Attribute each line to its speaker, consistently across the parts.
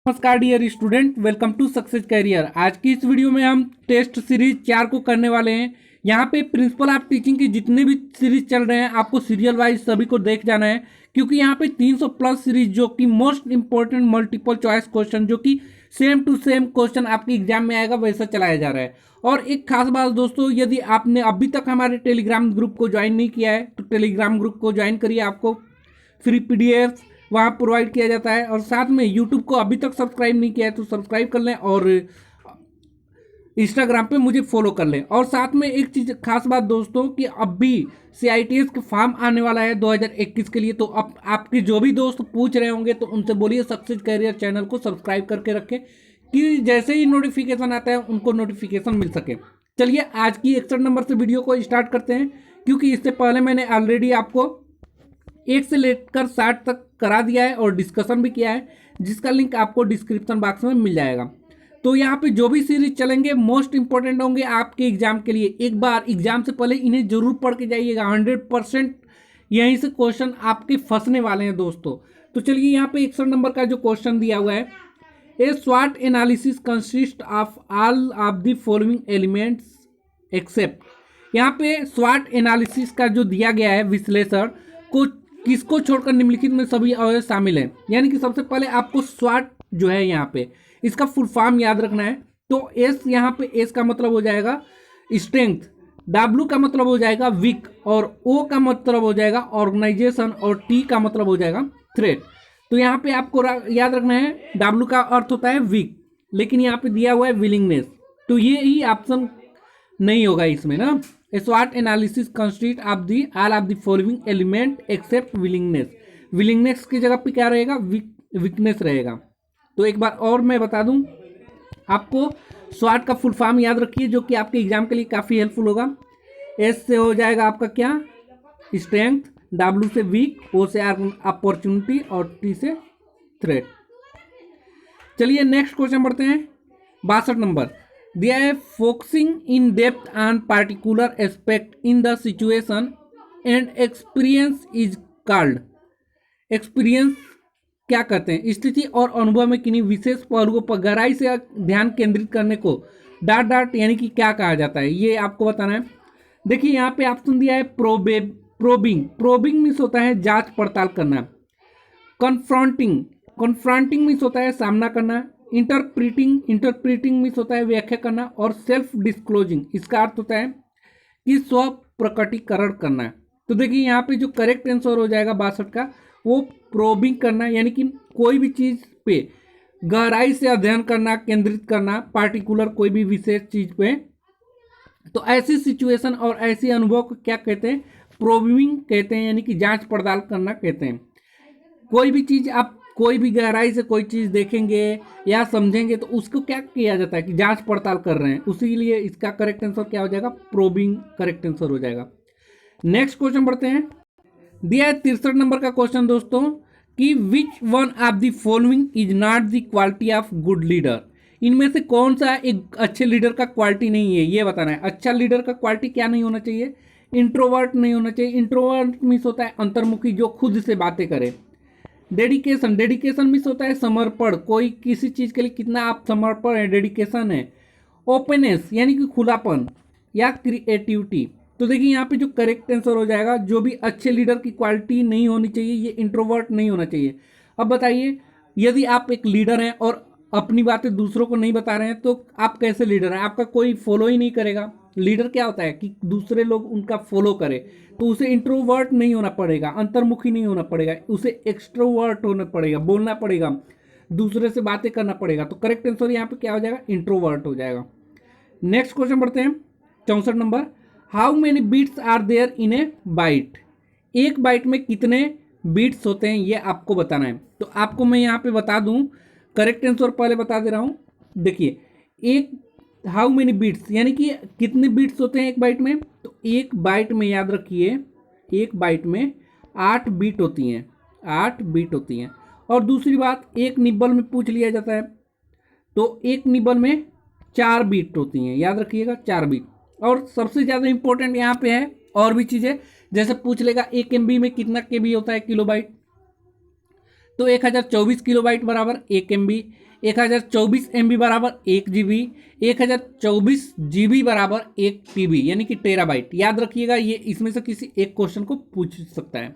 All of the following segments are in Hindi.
Speaker 1: नमस्कार dear student, welcome to success career. आज की इस वीडियो में हम टेस्ट सीरीज 4 को करने वाले हैं। यहाँ पे प्रिंसिपल ऑफ टीचिंग की जितने भी सीरीज चल रहे हैं आपको सीरियल वाइज सभी को देख जाना है, क्योंकि यहाँ पे 300 प्लस सीरीज जो कि most important multiple choice question जो कि सेम टू सेम क्वेश्चन आपके एग्जाम में आएगा वैसा चलाया जा रहा है। और एक खास बात दोस्तों, यदि आपने अभी तक हमारे टेलीग्राम ग्रुप को ज्वाइन नहीं किया है तो टेलीग्राम ग्रुप को ज्वाइन करिए। आपको फ्री PDF वहाँ प्रोवाइड किया जाता है। और साथ में यूट्यूब को अभी तक सब्सक्राइब नहीं किया है तो सब्सक्राइब कर लें और इंस्टाग्राम पे मुझे फॉलो कर लें। और साथ में एक चीज़ खास बात दोस्तों कि अभी CITS के फॉर्म आने वाला है 2021 के लिए, तो अब आपके जो भी दोस्त पूछ रहे होंगे तो उनसे बोलिए सक्सेस कैरियर चैनल को सब्सक्राइब करके रखें कि जैसे ही नोटिफिकेशन आता है उनको नोटिफिकेशन मिल सके। चलिए आज की 61 नंबर से वीडियो को स्टार्ट करते हैं, क्योंकि इससे पहले मैंने ऑलरेडी आपको 1 से लेकर 60 तक करा दिया है और डिस्कशन भी किया है, जिसका लिंक आपको डिस्क्रिप्शन बॉक्स में मिल जाएगा। तो यहाँ पे जो भी सीरीज चलेंगे मोस्ट इंपॉर्टेंट होंगे आपके एग्जाम के लिए। एक बार एग्जाम से पहले इन्हें जरूर पढ़ के जाइएगा, 100% यहीं से क्वेश्चन आपके फंसने वाले हैं दोस्तों। तो चलिए यहाँ पे 61 नंबर का जो क्वेश्चन दिया हुआ है, ए स्वॉट analysis consist of all of the following elements except. यहाँ पे स्वॉट एनालिसिस का जो दिया गया है विश्लेषण को किसको छोड़कर निम्नलिखित में सभी अवयव शामिल हैं। यानी कि सबसे पहले आपको स्वॉट जो है यहाँ पे इसका फुल फॉर्म याद रखना है। तो एस, यहाँ पे एस का मतलब हो जाएगा स्ट्रेंथ, W का मतलब हो जाएगा वीक, और O का मतलब हो जाएगा ऑर्गेनाइजेशन, और T का मतलब हो जाएगा थ्रेट। तो यहाँ पे आपको याद रखना है W का अर्थ होता है वीक, लेकिन यहाँ पे दिया हुआ है विलिंगनेस, तो ये ही ऑप्शन नहीं होगा इसमें ना। स्वॉट analysis consist of the all of the following element except willingness. Willingness की जगह पे क्या रहेगा, वीकनेस रहेगा। तो एक बार और मैं बता दूं आपको, स्वॉट का फुल फॉर्म याद रखिए जो कि आपके एग्जाम के लिए काफ़ी हेल्पफुल होगा। एस से हो जाएगा आपका क्या, स्ट्रेंथ, W से वीक, O से अपॉर्चुनिटी, और T से थ्रेट। चलिए नेक्स्ट क्वेश्चन बढ़ते हैं। 62 नंबर दिया है, focusing in depth on particular aspect in the situation and experience is called. Experience क्या कहते हैं, स्थिति और अनुभव में किन्हीं विशेष पहलुओं पर गहराई से ध्यान केंद्रित करने को डॉट डॉट यानी कि क्या कहा जाता है, ये आपको बताना है। देखिए यहाँ पे ऑप्शन दिया है प्रोबिंग। प्रोबिंग मीन्स होता है जांच पड़ताल करना। कन्फ्रंटिंग मीन्स होता है सामना करना। इंटरप्रीटिंग मीन्स होता है व्याख्या करना। और सेल्फ डिस्क्लोजिंग, इसका अर्थ होता है कि स्व प्रकटीकरण करना। तो देखिए यहाँ पे जो करेक्ट आंसर हो जाएगा 62 का, वो प्रोबिंग करना, यानी कि कोई भी चीज़ पे गहराई से अध्ययन करना, केंद्रित करना, पार्टिकुलर कोई भी विशेष चीज पे। तो ऐसी सिचुएशन और ऐसे अनुभव को क्या कहते हैं, प्रोबिंग कहते हैं, यानी कि जांच पड़ताल करना कहते हैं। कोई भी चीज़ आप कोई भी गहराई से कोई चीज़ देखेंगे या समझेंगे तो उसको क्या किया जाता है कि जांच पड़ताल कर रहे हैं, उसी लिए इसका करेक्ट आंसर क्या हो जाएगा, प्रोबिंग करेक्ट आंसर हो जाएगा। नेक्स्ट क्वेश्चन बढ़ते हैं। दिया है 63 नंबर का क्वेश्चन दोस्तों कि विच one of the following is not the quality of good leader. इनमें से कौन सा एक अच्छे लीडर का क्वालिटी नहीं है, ये बताना है। अच्छा लीडर का क्वालिटी क्या नहीं होना चाहिए, इंट्रोवर्ट नहीं होना चाहिए। इंट्रोवर्ट मीन्स होता है अंतर्मुखी, जो खुद से बातें करे। डेडिकेशन मीन्स होता है समर्पण, कोई किसी चीज़ के लिए कितना आप समर्पण है, डेडिकेशन है। ओपननेस यानी कि खुलापन या क्रिएटिविटी। तो देखिए यहाँ पे जो करेक्ट आंसर हो जाएगा, जो भी अच्छे लीडर की क्वालिटी नहीं होनी चाहिए, ये इंट्रोवर्ट नहीं होना चाहिए। अब बताइए, यदि आप एक लीडर हैं और अपनी बातें दूसरों को नहीं बता रहे हैं तो आप कैसे लीडर हैं, आपका कोई फॉलो ही नहीं करेगा। लीडर क्या होता है कि दूसरे लोग उनका फॉलो करें, तो उसे इंट्रोवर्ट नहीं होना पड़ेगा, अंतर्मुखी नहीं होना पड़ेगा, उसे एक्सट्रोवर्ट होना पड़ेगा, बोलना पड़ेगा, दूसरे से बातें करना पड़ेगा। तो करेक्ट आंसर यहाँ पे क्या हो जाएगा, इंट्रोवर्ट हो जाएगा। नेक्स्ट क्वेश्चन बढ़ते हैं। 64 number, how many bits are there in a byte. एक बाइट में कितने बीट्स होते हैं ये आपको बताना है। तो आपको मैं यहाँ पे बता दूं, करेक्ट आंसर पहले बता दे रहा हूँ। देखिए, एक हाउ मेनी बीट्स यानी कि कितने बीट्स होते हैं एक बाइट में। तो एक बाइट में याद रखिए, एक बाइट में 8 बीट होती हैं, 8 बीट होती हैं। और दूसरी बात, एक निब्बल में पूछ लिया जाता है तो एक निब्बल में 4 बीट होती हैं, याद रखिएगा 4 बीट। और सबसे ज़्यादा इंपॉर्टेंट यहाँ पे है और भी चीज़ें, जैसे पूछ लेगा 1 MB में कितना KB होता है, किलोबाइट। तो 1024 किलोबाइट बराबर 1 MB। 1024 MB बराबर 1 GB, 1024 GB बराबर 1 TB यानी कि टेराबाइट। याद रखिएगा, ये इसमें से किसी एक क्वेश्चन को पूछ सकता है।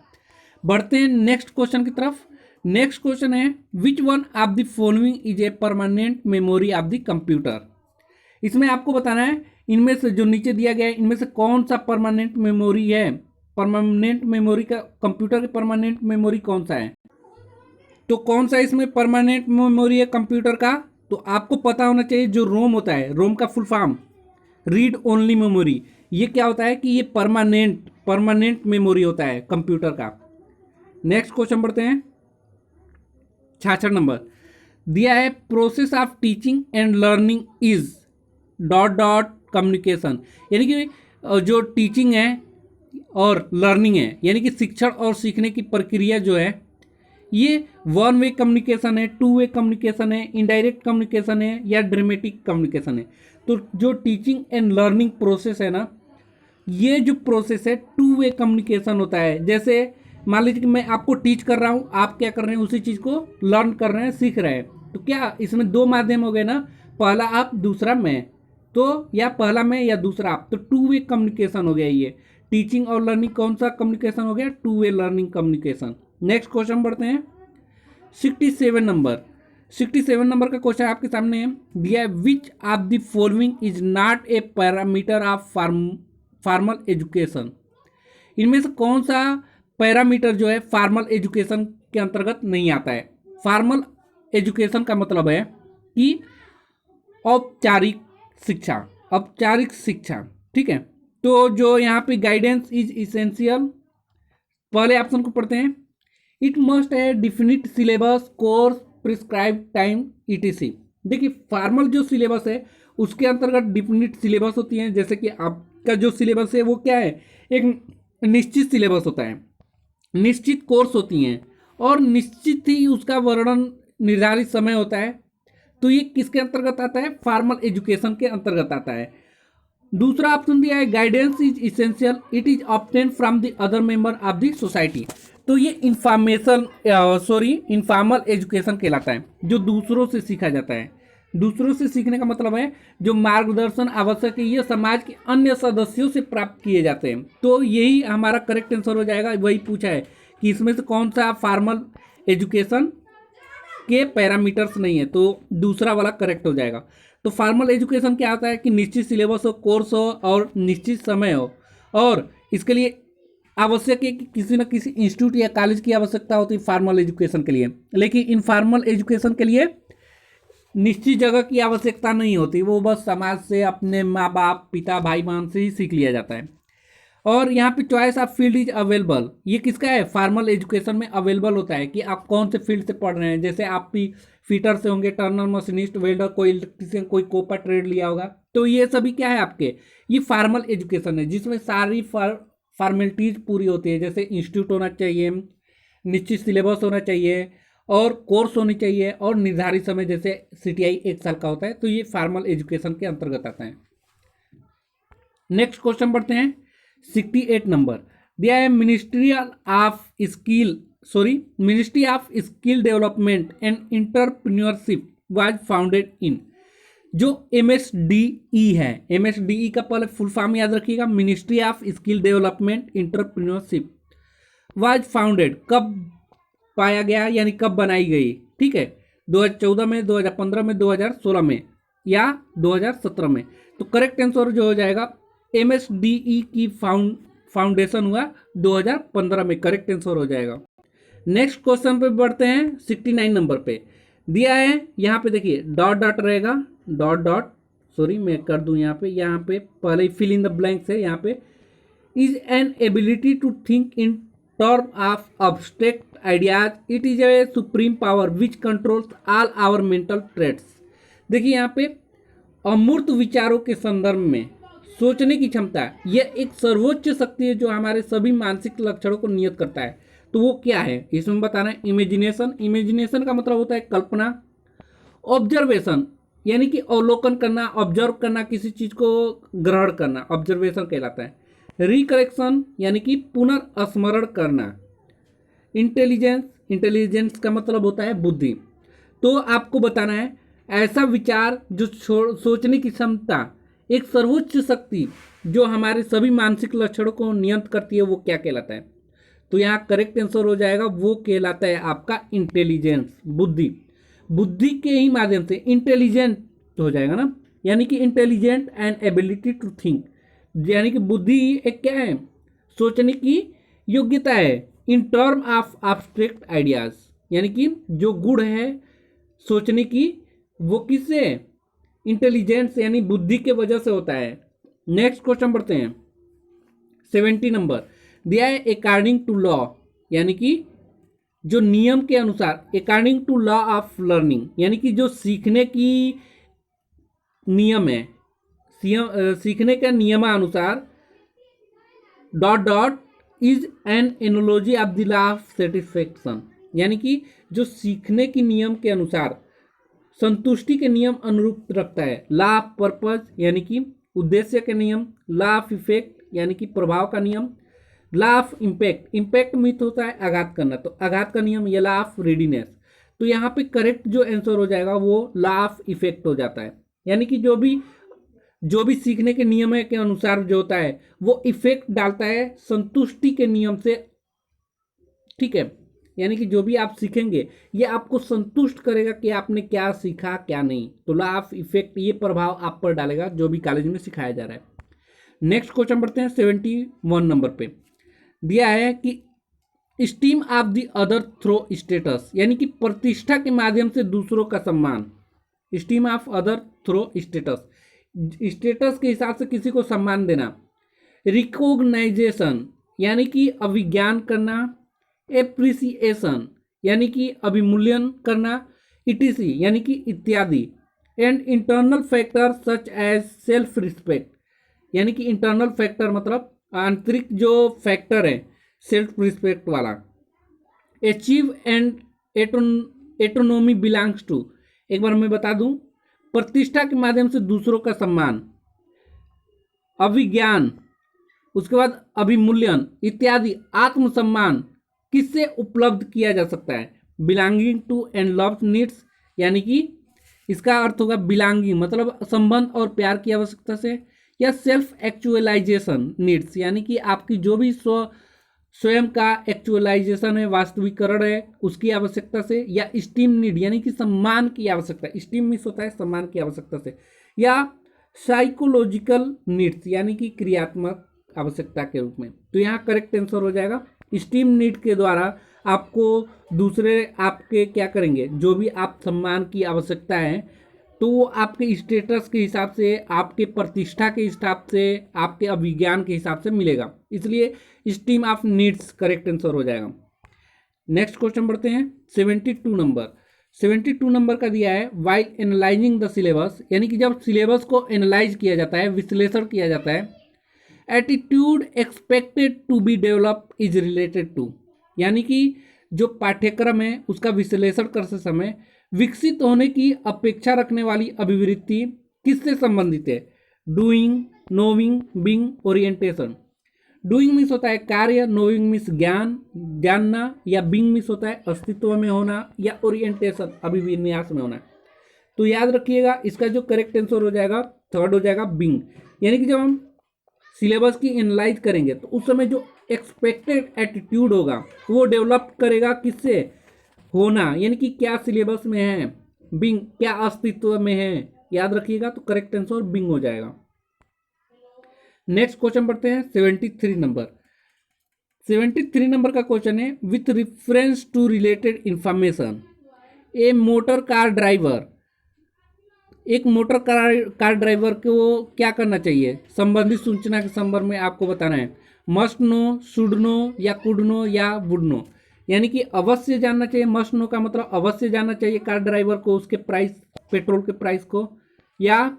Speaker 1: बढ़ते हैं नेक्स्ट क्वेश्चन की तरफ। नेक्स्ट क्वेश्चन है which one of the following is a permanent memory of the computer. इसमें आपको बताना है इनमें से जो नीचे दिया गया है इनमें से कौन सा परमानेंट मेमोरी है। परमानेंट मेमोरी का, कंप्यूटर की परमानेंट मेमोरी कौन सा है, तो कौन सा इसमें परमानेंट मेमोरी है कंप्यूटर का, तो आपको पता होना चाहिए जो रोम होता है, रोम का full form read only memory. ये क्या होता है कि ये परमानेंट मेमोरी होता है कंप्यूटर का। नेक्स्ट क्वेश्चन बढ़ते हैं। 66 नंबर दिया है process of teaching and learning is dot dot communication, यानी कि जो टीचिंग है और लर्निंग है यानी कि शिक्षण और सीखने की प्रक्रिया जो है ये 1 वे कम्युनिकेशन है, 2 वे कम्युनिकेशन है, इनडायरेक्ट कम्युनिकेशन है या ड्रामेटिक कम्युनिकेशन है। तो जो टीचिंग एंड लर्निंग प्रोसेस है ना, ये जो प्रोसेस है 2 वे कम्युनिकेशन होता है। जैसे मान लीजिए कि मैं आपको टीच कर रहा हूँ, आप क्या कर रहे हैं उसी चीज़ को लर्न कर रहे हैं, सीख रहे हैं। तो क्या इसमें 2 माध्यम हो गए ना, पहला आप दूसरा मैं, तो या पहला मैं या दूसरा आप, तो 2 वे कम्युनिकेशन हो गया। ये टीचिंग और लर्निंग कौन सा कम्युनिकेशन हो गया, 2 वे लर्निंग कम्युनिकेशन। नेक्स्ट क्वेश्चन बढ़ते हैं। 67 नंबर का क्वेश्चन आपके सामने दिया है which of the following is not a parameter of formal education. इनमें से कौन सा पैरामीटर जो है फॉर्मल एजुकेशन के अंतर्गत नहीं आता है। फॉर्मल एजुकेशन का मतलब है कि औपचारिक शिक्षा, ठीक है। तो जो यहाँ पे गाइडेंस इज इसेंशियल, पहले ऑप्शन को पढ़ते हैं। इट मस्ट है definite syllabus, course, prescribe time, ETC। देखिए फॉर्मल जो सिलेबस है उसके अंतर्गत डिफिनिट सिलेबस होती है। जैसे कि आपका जो सिलेबस है वो क्या है, एक निश्चित सिलेबस होता है, निश्चित कोर्स होती हैं और निश्चित ही उसका वर्णन निर्धारित समय होता है। तो ये किसके अंतर्गत आता है, फॉर्मल एजुकेशन के अंतर्गत आता है। दूसरा ऑप्शन दिया है guidance is essential, it is obtain from the other member of the society. तो ये इनफॉर्मल एजुकेशन कहलाता है, जो दूसरों से सीखा जाता है। दूसरों से सीखने का मतलब है जो मार्गदर्शन आवश्यक है ये समाज के अन्य सदस्यों से प्राप्त किए जाते हैं। तो यही हमारा करेक्ट आंसर हो जाएगा। वही पूछा है कि इसमें से कौन सा फॉर्मल एजुकेशन के पैरामीटर्स नहीं है, तो दूसरा वाला करेक्ट हो जाएगा। तो फॉर्मल एजुकेशन क्या होता है कि निश्चित सिलेबस हो, कोर्स हो और निश्चित समय हो, और इसके लिए आवश्यक है कि किसी न किसी इंस्टीट्यूट या कॉलेज की आवश्यकता होती है फॉर्मल एजुकेशन के लिए। लेकिन इनफॉर्मल एजुकेशन के लिए निश्चित जगह की आवश्यकता नहीं होती, वो बस समाज से, अपने माँ बाप, पिता, भाई बहन से ही सीख लिया जाता है। और यहाँ पे choice of field is available, ये किसका है, फॉर्मल एजुकेशन में अवेलेबल होता है कि आप कौन से फील्ड से पढ़ रहे हैं। जैसे आप भी फीटर से होंगे, टर्नर, मशीनिस्ट, वेल्डर, कोई इलेक्ट्रीशियन, कोई कोपा ट्रेड लिया होगा, तो ये सभी क्या है आपके, ये फॉर्मल एजुकेशन है जिसमें सारी फॉर्मेलिटीज पूरी होती है। जैसे इंस्टीट्यूट होना चाहिए, निश्चित सिलेबस होना चाहिए और कोर्स होनी चाहिए और निर्धारित समय, जैसे CTI 1 साल का होता है। तो ये फॉर्मल एजुकेशन के अंतर्गत आता है। नेक्स्ट क्वेश्चन बढ़ते हैं। 68 नंबर दिया है ministry of skill development and entrepreneurship was founded in. जो MSDE है, MSDE का पहले फुल फॉर्म याद रखिएगा, ministry of skill development entrepreneurship was founded, कब पाया गया यानी कब बनाई गई, ठीक है, 2014 में, 2015 में, 2016 में या 2017 में। तो करेक्ट आंसर जो हो जाएगा MSDE की फाउंडेशन हुआ 2015 में, करेक्ट आंसर हो जाएगा। नेक्स्ट क्वेश्चन पे बढ़ते हैं। 69 नंबर पे दिया है, यहाँ पे देखिए डॉट डॉट रहेगा, मैं कर दूं यहाँ पे पहले ही फिल इन द ब्लैंक्स है। यहाँ पे is an ability to think in term of abstract ideas, it is a supreme power which controls all our mental traits. देखिए यहाँ पे अमूर्त विचारों के संदर्भ में सोचने की क्षमता, यह एक सर्वोच्च शक्ति है जो हमारे सभी मानसिक लक्षणों को नियत करता है। तो वो क्या है इसमें बताना है। इमेजिनेशन का मतलब होता है कल्पना। ऑब्जर्वेशन यानी कि अवलोकन करना, ऑब्जर्व करना, किसी चीज को ग्रहण करना, ऑब्जर्वेशन कहलाता है। रिकलेक्शन यानी कि पुनर्स्मरण करना। इंटेलिजेंस का मतलब होता है बुद्धि। तो आपको बताना है ऐसा विचार जो सोचने की क्षमता एक सर्वोच्च शक्ति जो हमारे सभी मानसिक लक्षणों को नियंत्रित करती है वो क्या कहलाता है। तो यहाँ करेक्ट आंसर हो जाएगा वो कहलाता है आपका इंटेलिजेंस, बुद्धि। बुद्धि के ही माध्यम से इंटेलिजेंट हो जाएगा ना, यानी कि intelligent and ability to think, यानी कि बुद्धि एक क्या है, सोचने की योग्यता है इन टर्म ऑफ एब्स्ट्रैक्ट आइडियाज, यानी कि जो गुण है सोचने की वो किससे, इंटेलिजेंस यानी बुद्धि के वजह से होता है। नेक्स्ट क्वेश्चन पढ़ते हैं 70 नंबर दिया है अकॉर्डिंग टू लॉ, यानी कि जो नियम के अनुसार, according to law of learning, यानी कि जो सीखने की नियम है, सीखने के नियमानुसार dot dot is an analogy of the law of satisfaction, यानी कि जो सीखने की नियम के अनुसार संतुष्टि के नियम अनुरूप रखता है। लॉ ऑफ पर्पज यानी कि उद्देश्य के नियम, लॉ ऑफ इफेक्ट यानी कि प्रभाव का नियम, law of impact, impact means होता है आघात करना, तो आघात का नियम, ये लॉ ऑफ रेडीनेस। तो यहाँ पे करेक्ट जो आंसर हो जाएगा वो लॉ ऑफ इफेक्ट हो जाता है, यानी कि जो भी सीखने के नियम के अनुसार जो होता है वो इफेक्ट डालता है संतुष्टि के नियम से, ठीक है। यानी कि जो भी आप सीखेंगे ये आपको संतुष्ट करेगा कि आपने क्या सीखा क्या नहीं, तो लॉ ऑफ इफेक्ट ये प्रभाव आप पर डालेगा जो भी कॉलेज में सिखाया जा रहा है। नेक्स्ट क्वेश्चन पढ़ते हैं 71 नंबर पे दिया है कि esteem of the other through status, यानी कि प्रतिष्ठा के माध्यम से दूसरों का सम्मान, esteem of other through status, status के हिसाब से किसी को सम्मान देना, रिकॉग्नाइजेशन यानी कि अभिज्ञान करना, एप्रिसिएशन यानी कि अभिमूल्यन करना, इटीसी यानी कि इत्यादि, and internal factor such as self respect, यानी कि इंटरनल फैक्टर मतलब आंतरिक जो फैक्टर है सेल्फ रिस्पेक्ट वाला, achieve and autonomy belongs to, एक बार मैं बता दूं, प्रतिष्ठा के माध्यम से दूसरों का सम्मान, अभिज्ञान, उसके बाद अभिमूल्यन इत्यादि, आत्मसम्मान किससे उपलब्ध किया जा सकता है, belonging to and love needs, यानी कि इसका अर्थ होगा बिलोंगिंग मतलब संबंध और प्यार की आवश्यकता से, या सेल्फ एक्चुअलाइजेशन नीड्स, यानी कि आपकी जो भी स्वयं का एक्चुअलाइजेशन है, वास्तविकरण है, उसकी आवश्यकता से, या स्टीम नीड यानी कि सम्मान की आवश्यकता, स्टीम मिस होता है सम्मान की आवश्यकता से, या साइकोलॉजिकल नीड्स यानी कि क्रियात्मक आवश्यकता के रूप में। तो यहाँ करेक्ट आंसर हो जाएगा स्टीम नीड के द्वारा आपको दूसरे आपके क्या करेंगे, जो भी आप सम्मान की आवश्यकता है तो वो आपके स्टेटस के हिसाब से, आपके प्रतिष्ठा के हिसाब से, आपके अभिज्ञान के हिसाब से मिलेगा, इसलिए steam of needs correct answer हो जाएगा। नेक्स्ट क्वेश्चन बढ़ते हैं 72 नंबर। 72 नंबर का दिया है वाइल एनालाइजिंग द सिलेबस, यानी कि जब सिलेबस को एनालाइज किया जाता है, विश्लेषण किया जाता है, attitude expected to be develop is related to, यानी कि जो पाठ्यक्रम है उसका विश्लेषण करते समय विकसित होने की अपेक्षा रखने वाली अभिवृत्ति किससे संबंधित है, doing, knowing, being, orientation. Doing means होता है कार्य, नोइंग मीन्स ज्ञान, जानना, या बीइंग मीन्स होता है अस्तित्व में होना, या ओरिएंटेशन अभिविन्यास में होना। तो याद रखिएगा इसका जो करेक्ट आंसर हो जाएगा थर्ड हो जाएगा बीइंग, यानी कि जब हम सिलेबस की एनालाइज करेंगे तो उस समय जो एक्सपेक्टेड एटीट्यूड होगा वो डेवलप करेगा किससे, होना, यानी कि क्या सिलेबस में है, बीइंग क्या अस्तित्व में है, याद रखिएगा। तो करेक्ट आंसर बीइंग हो जाएगा। नेक्स्ट क्वेश्चन पढ़ते हैं 73 नंबर। 73 नंबर का क्वेश्चन है with reference to related information a motor car driver, एक मोटर कार ड्राइवर को क्या करना चाहिए, संबंधित सूचना के संदर्भ में आपको बताना है, मस्ट नो, शुड नो, या कुड नो, या वुड नो, यानी कि अवश्य जानना चाहिए। मस्ट नो का मतलब अवश्य जानना चाहिए कार ड्राइवर को उसके प्राइस, पेट्रोल के प्राइस को, या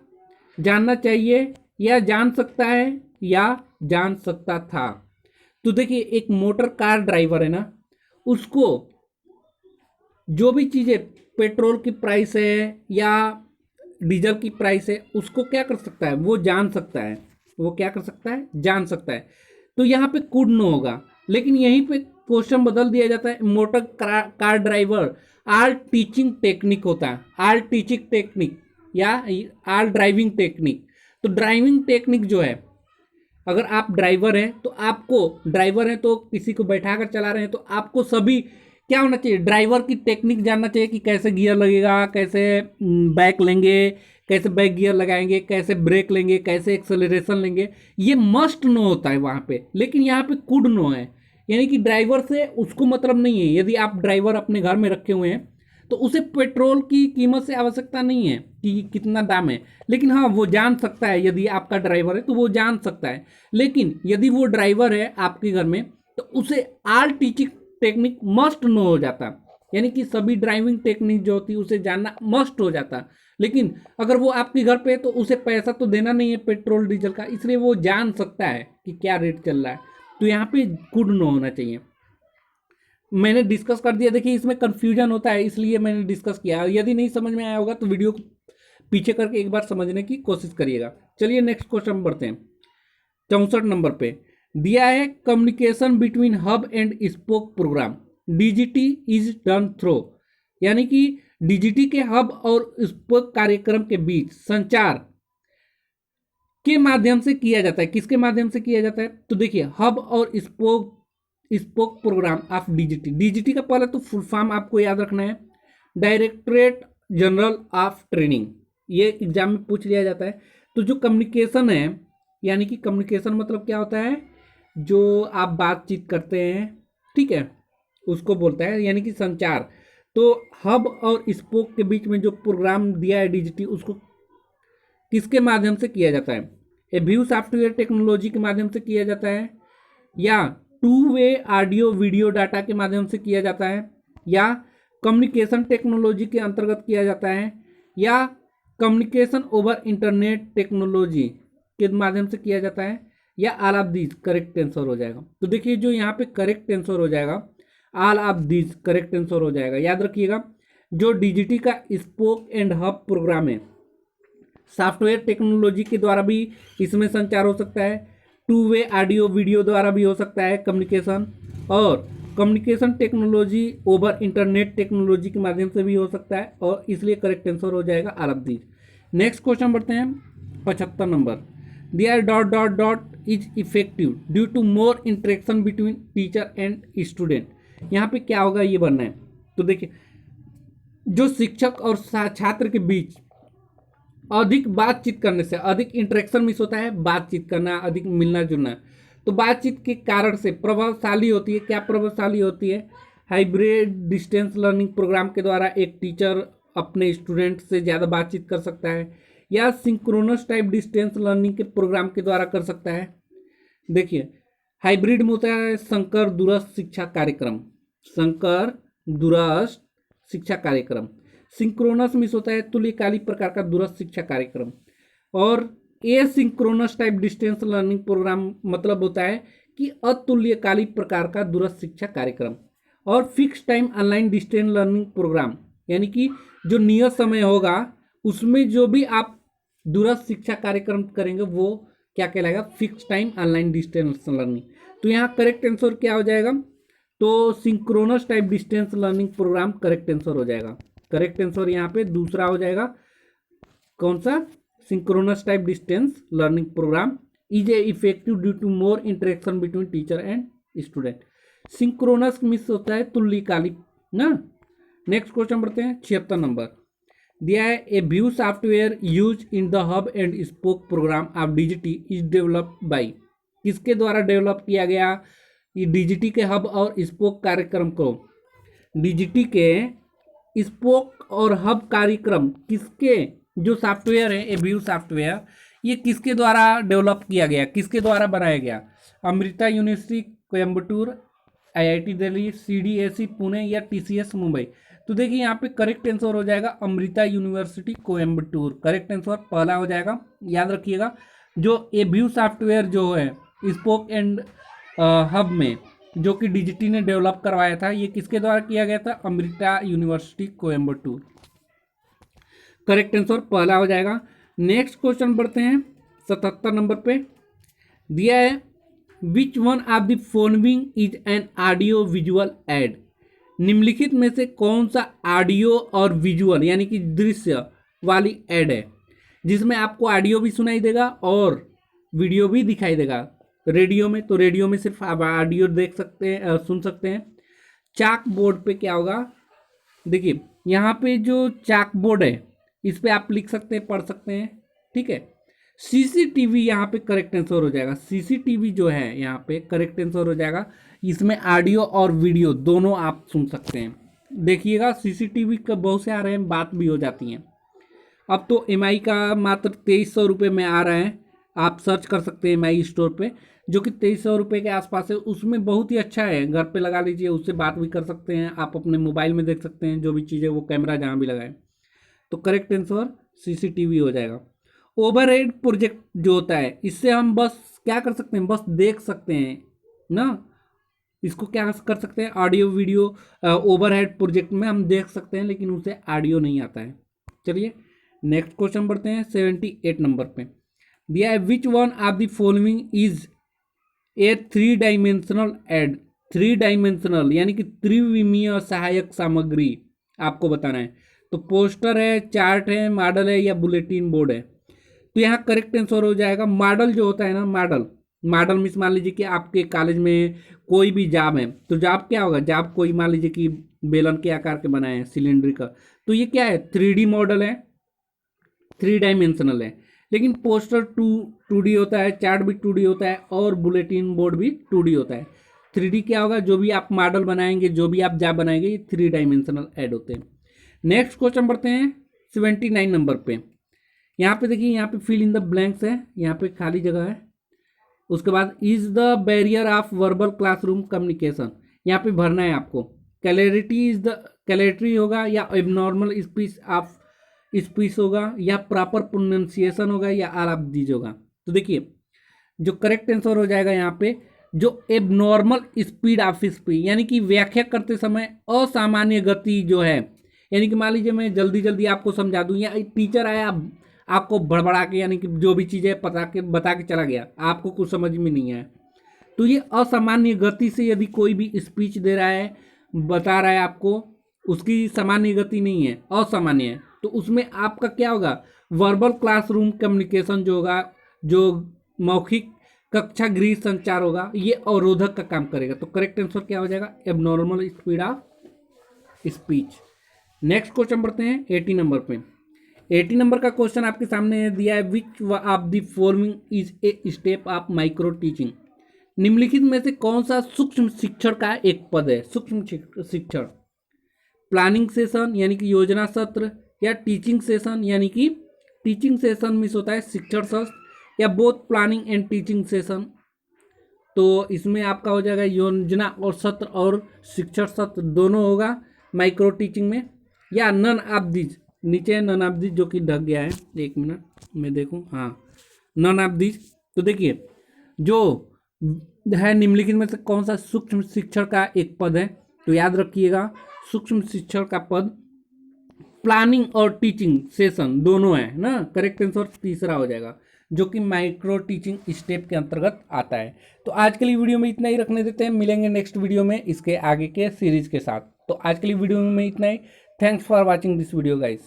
Speaker 1: जानना चाहिए, या जान सकता है, या जान सकता था। तो देखिए एक मोटर कार ड्राइवर है ना, उसको जो भी चीज़ें पेट्रोल की प्राइस है या डीजल की प्राइस है उसको क्या कर सकता है, वो जान सकता है, वो क्या कर सकता है, जान सकता है। तो यहाँ पे कुड नो होगा, लेकिन यहीं पे क्वेश्चन बदल दिया जाता है, मोटर कार ड्राइवर आल टीचिंग टेक्निक होता है, आल टीचिंग टेक्निक या आल ड्राइविंग टेक्निक। तो ड्राइविंग टेक्निक जो है, अगर आप ड्राइवर हैं तो आपको, ड्राइवर हैं तो किसी को बैठा कर चला रहे हैं तो आपको सभी क्या होना चाहिए, ड्राइवर की टेक्निक जानना चाहिए कि कैसे गियर लगेगा, कैसे बैक लेंगे, कैसे बैक गियर लगाएंगे, कैसे ब्रेक लेंगे, कैसे एक्सेलरेशन लेंगे, ये मस्ट नो होता है वहाँ पे। लेकिन यहाँ पे कुड नो है, यानी कि ड्राइवर से उसको मतलब नहीं है। यदि आप ड्राइवर अपने घर में रखे हुए हैं तो उसे पेट्रोल की कीमत से आवश्यकता नहीं है कि कितना दाम है, लेकिन हाँ वो जान सकता है, यदि आपका ड्राइवर है तो वो जान सकता है। लेकिन यदि वो ड्राइवर है आपके घर में तो उसे आल टीचिंग टेक्निक मस्ट नो हो जाता, यानी कि सभी ड्राइविंग टेक्निक जो होती है उसे जानना मस्ट हो जाता। लेकिन अगर वो आपके घर पे है तो उसे पैसा तो देना नहीं है पेट्रोल डीजल का, इसलिए वो जान सकता है कि क्या रेट चल रहा है। तो यहाँ पे कुड नो होना चाहिए। मैंने डिस्कस कर दिया, देखिए इसमें कंफ्यूजन होता है इसलिए मैंने डिस्कस किया। यदि नहीं समझ में आया होगा तो वीडियो को पीछे करके एक बार समझने की कोशिश करिएगा। चलिए नेक्स्ट क्वेश्चन बढ़ते हैं। 64 नंबर पे दिया है communication between hub and spoke program DGT is done through, यानी कि डीजीटी के हब और स्पोक कार्यक्रम के बीच संचार के माध्यम से किया जाता है। किसके माध्यम से किया जाता है, तो देखिए हब और spoke program of DGT. DGT का पहले तो फुल फॉर्म आपको याद रखना है, डायरेक्टरेट जनरल ऑफ ट्रेनिंग। ये एग्जाम में पूछ लिया जाता है। तो जो कम्युनिकेशन है, यानी कि कम्युनिकेशन मतलब क्या होता है, जो आप बातचीत करते हैं, ठीक है, उसको बोलता है, यानी कि संचार। तो हब और स्पोक के बीच में जो प्रोग्राम दिया है डीजीटी, उसको किसके माध्यम से किया जाता है, ए व्यू सॉफ्टवेयर टेक्नोलॉजी के माध्यम से किया जाता है, या two way audio video data के माध्यम से किया जाता है, या कम्युनिकेशन टेक्नोलॉजी के अंतर्गत किया जाता है, या कम्युनिकेशन ओवर इंटरनेट टेक्नोलॉजी के माध्यम से किया जाता है, या all of these correct answer हो जाएगा। तो देखिए जो यहाँ पे करेक्ट आंसर हो जाएगा, all of these correct answer हो जाएगा। याद रखिएगा, जो डीजीटी का स्पोक एंड हब प्रोग्राम है, सॉफ्टवेयर टेक्नोलॉजी के द्वारा भी इसमें संचार हो सकता है, टू वे ऑडियो वीडियो द्वारा भी हो सकता है कम्युनिकेशन, और communication technology over internet technology के माध्यम से भी हो सकता है, और इसलिए करेक्ट आंसर हो जाएगा all of these. Next question बढ़ते हैं 75 number. There dot dot dot is effective due to more interaction between teacher and student. यहाँ पे क्या होगा ये बनना है। तो देखिए जो शिक्षक और छात्र के बीच अधिक बातचीत करने से, अधिक इंटरेक्शन मिस होता है, बातचीत करना, अधिक मिलना जुलना, तो बातचीत के कारण से प्रभावशाली होती है। क्या प्रभावशाली होती है, हाइब्रिड डिस्टेंस लर्निंग प्रोग्राम के द्वारा एक टीचर अपने स्टूडेंट से ज़्यादा बातचीत कर सकता है, या सिंक्रोनस टाइप डिस्टेंस लर्निंग के प्रोग्राम के द्वारा कर सकता है। देखिए हाइब्रिड में होता है संकर दूरस्थ शिक्षा कार्यक्रम, संकर दूरस्थ शिक्षा कार्यक्रम। सिंक्रोनस मिस होता है तुल्यकालिक प्रकार का दूरस्थ शिक्षा कार्यक्रम, और asynchronous type distance learning program मतलब होता है कि अतुल्यकालिक प्रकार का दूरस्थ शिक्षा कार्यक्रम। और fix time online distance learning program, यानी कि जो नियत समय होगा उसमें जो भी आप दूरस्थ शिक्षा कार्यक्रम करेंगे वो क्या कहलाएगा, fix time online distance learning. तो यहाँ करेक्ट आंसर क्या हो जाएगा, तो synchronous type distance learning program correct answer हो जाएगा। करेक्ट आंसर यहाँ पे दूसरा हो जाएगा, कौन सा, synchronous type distance learning program is a effective due to more interaction between teacher and student. Synchronous miss होता है तुल्यकालिक ना। नेक्स्ट क्वेश्चन बढ़ते हैं 76 नंबर। दिया है a view software use in the hub and spoke program of DGT is developed by, किसके द्वारा डेवलप किया गया ये डीजीटी के हब और स्पोक कार्यक्रम को। डीजीटी के स्पोक और हब कार्यक्रम किसके, जो सॉफ्टवेयर है ए व्यू सॉफ्टवेयर, ये किसके द्वारा डेवलप किया गया, किसके द्वारा बनाया गया, Amrita university Coimbatore, IIT Delhi, CDSE Pune, या टीसीएस मुंबई। तो देखिए यहाँ पे करेक्ट आंसर हो जाएगा Amrita university Coimbatore. Correct answer पहला हो जाएगा। याद रखिएगा जो ए व्यू सॉफ्टवेयर जो है स्पोक एंड हब में जो कि डीजीटी ने डेवलप करवाया था, ये किसके द्वारा किया गया था, Amrita university Coimbatore. Correct answer पहला हो जाएगा। नेक्स्ट क्वेश्चन बढ़ते हैं 77 नंबर पे। दिया है which one of the following is an audio visual add, निम्नलिखित में से कौन सा ऑडियो और विजुअल यानी कि दृश्य वाली ऐड है जिसमें आपको ऑडियो भी सुनाई देगा और वीडियो भी दिखाई देगा। रेडियो में तो रेडियो में सिर्फ आप ऑडियो देख सकते हैं, सुन सकते हैं। चाक बोर्ड पे क्या होगा, देखिए यहाँ पे जो चाक बोर्ड है इस पे आप लिख सकते हैं, पढ़ सकते हैं, ठीक है। सीसीटीवी यहाँ पे करेक्ट आंसर हो जाएगा। सीसीटीवी जो है यहाँ पे करेक्ट आंसर हो जाएगा। इसमें ऑडियो और वीडियो दोनों आप सुन सकते हैं। देखिएगा सीसीटीवी का बहुत से आ रहे हैं, बात भी हो जाती हैं। अब तो एमआई का मात्र 2300 रुपये में आ रहा है, आप सर्च कर सकते हैं एमआई स्टोर पे, जो कि 2300 रुपये के आसपास है। उसमें बहुत ही अच्छा है, घर पे लगा लीजिए, उससे बात भी कर सकते हैं, आप अपने मोबाइल में देख सकते हैं जो भी चीज़ें, वो कैमरा जहाँ भी लगाए। तो करेक्ट आंसर सीसीटीवी हो जाएगा। ओवरहेड प्रोजेक्ट जो होता है इससे हम बस क्या कर सकते हैं, बस देख सकते हैं ना। इसको क्या कर सकते हैं, ऑडियो वीडियो ओवरहेड प्रोजेक्ट में हम देख सकते हैं, लेकिन उसे ऑडियो नहीं आता है। चलिए नेक्स्ट क्वेश्चन बढ़ते हैं। 78 नंबर पे दिया है, which one of the following is a 3 dimensional aid. 3 dimensional यानी कि त्रिविमीय सहायक सामग्री आपको बताना है। तो पोस्टर है, चार्ट है, मॉडल है या बुलेटिन बोर्ड है। तो यहाँ करेक्ट आंसर हो जाएगा मॉडल जो होता है ना, मॉडल। मॉडल मीन्स मान लीजिए कि आपके कॉलेज में कोई भी जाब है, तो जाब क्या होगा, जाब कोई मान लीजिए कि बेलन के आकार के बनाए हैं, सिलेंडर का, तो ये क्या है, 3D मॉडल है, 3 डायमेंशनल है। लेकिन पोस्टर 2D होता है, चार्ट भी 2D होता है और बुलेटिन बोर्ड भी 2D होता है। 3D क्या होगा, जो भी आप मॉडल बनाएंगे, जो भी आप जाब बनाएंगे, ये 3 डायमेंशनल ऐड होते हैं। नेक्स्ट क्वेश्चन बढ़ते हैं 79 नंबर पे। यहाँ पे देखिए, यहाँ पे फिल इन द ब्लैंक्स है, यहाँ पे खाली जगह है। उसके बाद is the barrier of verbal classroom communication, यहाँ पे भरना है आपको। क्लैरिटी इज द क्लैरिटी होगा या एबनॉर्मल स्पीच ऑफ स्पीच होगा या प्रॉपर प्रोनाउंसिएशन होगा या ऑल ऑफ दीज होगा। तो देखिए जो करेक्ट आंसर हो जाएगा यहाँ पे, जो एबनॉर्मल स्पीड ऑफ स्पीच यानी कि व्याख्या करते समय असामान्य गति जो है, यानी कि मान लीजिए मैं जल्दी जल्दी आपको समझा दूं, या टीचर आया आपको बड़बड़ा के, यानी कि जो भी चीज़ें बता के चला गया, आपको कुछ समझ में नहीं आया, तो ये असामान्य गति से यदि कोई भी स्पीच दे रहा है, बता रहा है आपको, उसकी सामान्य गति नहीं है, असामान्य है, तो उसमें आपका क्या होगा, वर्बल क्लासरूम कम्युनिकेशन जो होगा, जो मौखिक कक्षा गृह संचार होगा, ये अवरोधक का काम करेगा। तो करेक्ट आंसर क्या हो जाएगा, abnormal speed of speech. Next question बढ़ते हैं 80 नंबर पे। 80 नंबर का क्वेश्चन आपके सामने दिया है, which of the following is a step of micro teaching. निम्नलिखित में से कौन सा सूक्ष्म शिक्षण का एक पद है। सूक्ष्म शिक्षण, प्लानिंग सेशन यानी कि योजना सत्र, या टीचिंग सेशन यानी कि टीचिंग सेशन मिस होता है शिक्षण सत्र, या both planning and teaching session. तो इसमें आपका हो जाएगा योजना और सत्र और शिक्षण सत्र दोनों होगा माइक्रो टीचिंग में, या नन ऑफ दीज, नीचे नन ऑफ दीज जो कि ढक गया है, एक मिनट मैं देखूं, हाँ नन ऑफ दीज। तो देखिए जो है निम्नलिखित में से कौन सा सूक्ष्म शिक्षण का एक पद है, तो याद रखिएगा सूक्ष्म शिक्षण का पद प्लानिंग और टीचिंग सेशन दोनों है ना। करेक्ट आंसर तीसरा हो जाएगा, जो कि माइक्रो टीचिंग स्टेप के अंतर्गत आता है। तो आज के लिए वीडियो में इतना ही रखने देते हैं, मिलेंगे नेक्स्ट वीडियो में इसके आगे के सीरीज के साथ। तो आज के लिए वीडियो में इतना ही। Thanks for watching this video guys.